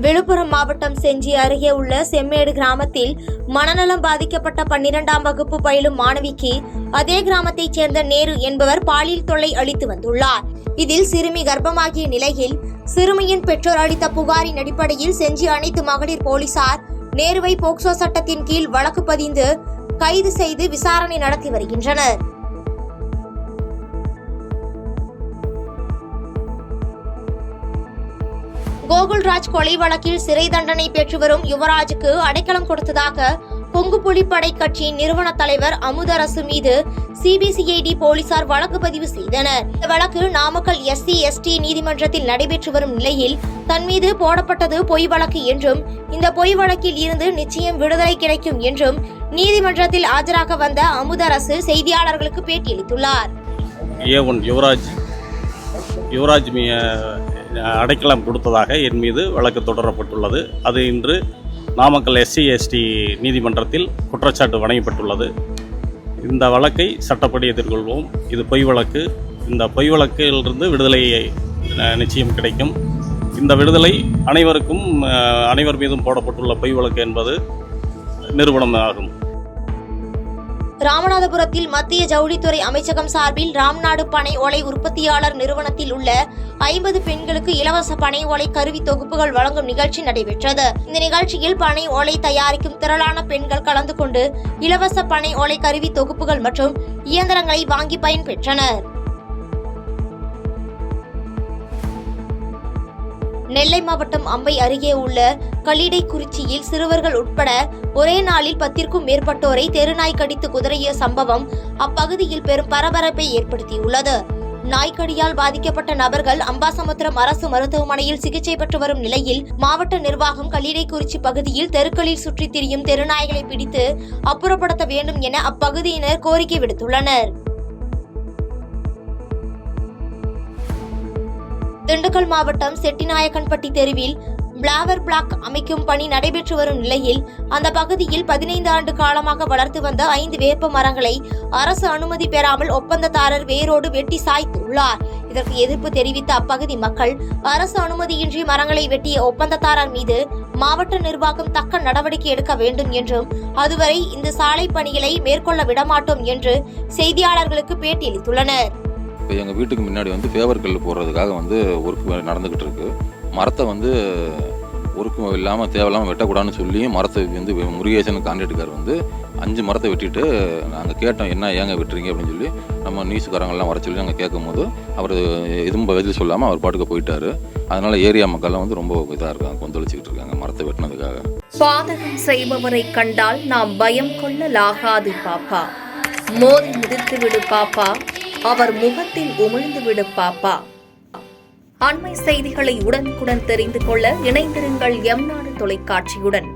விழுப்புரம் மாவட்டம் செஞ்சி அருகே உள்ள செம்மேடு கிராமத்தில் மனநலம் பாதிக்கப்பட்ட 12ஆம் வகுப்பு பயிலும் மாணவிக்கு அதே கிராமத்தைச் சேர்ந்த நேரு என்பவர் பாலியல் தொல்லை அளித்து வந்துள்ளார். இதில் சிறுமி கர்ப்பமாகிய நிலையில் சிறுமியின் பெற்றோர் அளித்த புகாரின் அடிப்படையில் செஞ்சி அனைத்து மகளிர் போலீசார் நேருவை போக்சோ சட்டத்தின் கீழ் வழக்கு பதிந்து கைது செய்து விசாரணை நடத்தி வருகின்றனர். கோகுல்ராஜ் கொலை வழக்கில் சிறை தண்டனை பெற்று வரும் யுவராஜுக்கு அடைக்கலம் கொடுத்ததாக கொங்கு புலிப்படை கட்சியின் நிறுவன தலைவர் அமுதரசு மீது சிபிசிஐடி போலீசார் வழக்கு பதிவு செய்தனர். இந்த வழக்கு நாமக்கல் SC/ST நீதிமன்றத்தில் நடைபெற்று வரும் நிலையில் தன் மீது போடப்பட்டது பொய் வழக்கு என்றும் இந்த பொய் வழக்கில் இருந்து நிச்சயம் விடுதலை கிடைக்கும் என்றும் நீதிமன்றத்தில் ஆஜராக வந்த அமுதரசு செய்தியாளர்களுக்கு பேட்டியளித்துள்ளார். யுவராஜ் அடைக்கலம் கொடுத்ததாக என் மீது வழக்கு தொடரப்பட்டுள்ளது. அது இன்று நாமக்கல் SC/ST நீதிமன்றத்தில் குற்றச்சாட்டு வழங்கப்பட்டுள்ளது. இந்த வழக்கை சட்டப்படி எதிர்கொள்வோம். இது பொய் வழக்கு. இந்த பொய் வழக்கிலிருந்து விடுதலை நிச்சயம் கிடைக்கும். இந்த விடுதலை அனைவர் மீதும் போடப்பட்டுள்ள பொய் வழக்கு என்பது நிரூபணம் ஆகும். ராமநாதபுரத்தில் மத்திய ஜவுளித்துறை அமைச்சகம் சார்பில் ராம்நாடு பனை ஓலை உற்பத்தியாளர் நிறுவனத்தில் உள்ள 50 பெண்களுக்கு இலவச பனை ஓலை கருவி தொகுப்புகள் வழங்கும் நிகழ்ச்சி நடைபெற்றது. இந்த நிகழ்ச்சியில் பனை ஓலை தயாரிக்கும் திரளான பெண்கள் கலந்து கொண்டு இலவச பனை ஓலை கருவி தொகுப்புகள் மற்றும் இயந்திரங்களை வாங்கி பயன்பெற்றனர். நெல்லை மாவட்டம் அம்பை அருகே உள்ள கல்லிடைக்குறிச்சியில் சிறுவர்கள் உட்பட ஒரே நாளில் 10க்கும் மேற்பட்டோரை தெருநாய் கடித்து குதறிய சம்பவம் அப்பகுதியில் பெரும் பரபரப்பை ஏற்படுத்தியுள்ளது. நாய்க்கடியால் பாதிக்கப்பட்ட நபர்கள் அம்பாசமுத்திரம் அரசு மருத்துவமனையில் சிகிச்சை பெற்று வரும் நிலையில் மாவட்ட நிர்வாகம் கல்லிடைக்குறிச்சி பகுதியில் தெருக்களில் சுற்றித் திரியும் தெருநாய்களை பிடித்து அப்புறப்படுத்த வேண்டும் என அப்பகுதியினர் கோரிக்கை விடுத்துள்ளனர். திண்டுக்கல் மாவட்டம் செட்டிநாயக்கன்பட்டி தெருவில் பிளாவர் பிளாக் அமைக்கும் பணி நடைபெற்று வரும் நிலையில் அந்த பகுதியில் 15 ஆண்டு காலமாக வளர்த்து வந்த 5 வேப்ப மரங்களை அரசு அனுமதி பெறாமல் ஒப்பந்ததாரர் வேரோடு வெட்டி சாய்த்துள்ளார். இதற்கு எதிர்ப்பு தெரிவித்த அப்பகுதி மக்கள் அரசு அனுமதியின்றி மரங்களை வெட்டிய ஒப்பந்ததாரர் மீது மாவட்ட நிர்வாகம் தக்க நடவடிக்கை எடுக்க வேண்டும் என்றும் அதுவரை இந்த சாலை பணிகளை மேற்கொள்ள விடமாட்டோம் என்று செய்தியாளர்களுக்கு பேட்டியளித்துள்ளனர். எங்கள் வீட்டுக்கு முன்னாடி ஃபேவர் கல் போடுறதுக்காக ஒர்க் நடந்துக்கிட்டு இருக்கு. மரத்தை ஒர்க்கு இல்லாமல் தேவையில்லாமல் வெட்டக்கூடாதுன்னு சொல்லி மரத்தை முருகேசன் கான்ட்ராக்டுக்கார் 5 மரத்தை வெட்டிட்டு நாங்கள் கேட்டோம், என்ன ஏங்க வெட்டுறீங்க அப்படின்னு சொல்லி நம்ம நியூஸுக்காரங்கள்லாம் வர சொல்லி நாங்கள் கேட்கும் போது அவர் எதுவும் பதில் சொல்லாமல் அவர் பாட்டுக்கு போயிட்டார். அதனால் ஏரியா மக்கள்லாம் ரொம்ப இதாக இருக்காங்க, கொந்தளிச்சுக்கிட்டு இருக்காங்க மரத்தை வெட்டினதுக்காக. பாதகம் செய்பவரை கண்டால் நாம் பயம் கொள்ளலாகாது பாப்பா, மோதி மிதித்து விடு பாப்பா, அவர் முகத்தில் உமிழ்ந்து விடு பாப்பா. அண்மை செய்திகளை உடனுக்குடன் தெரிந்து கொள்ள இணைந்திருங்கள் எம் நாடு தொலைக்காட்சியுடன்.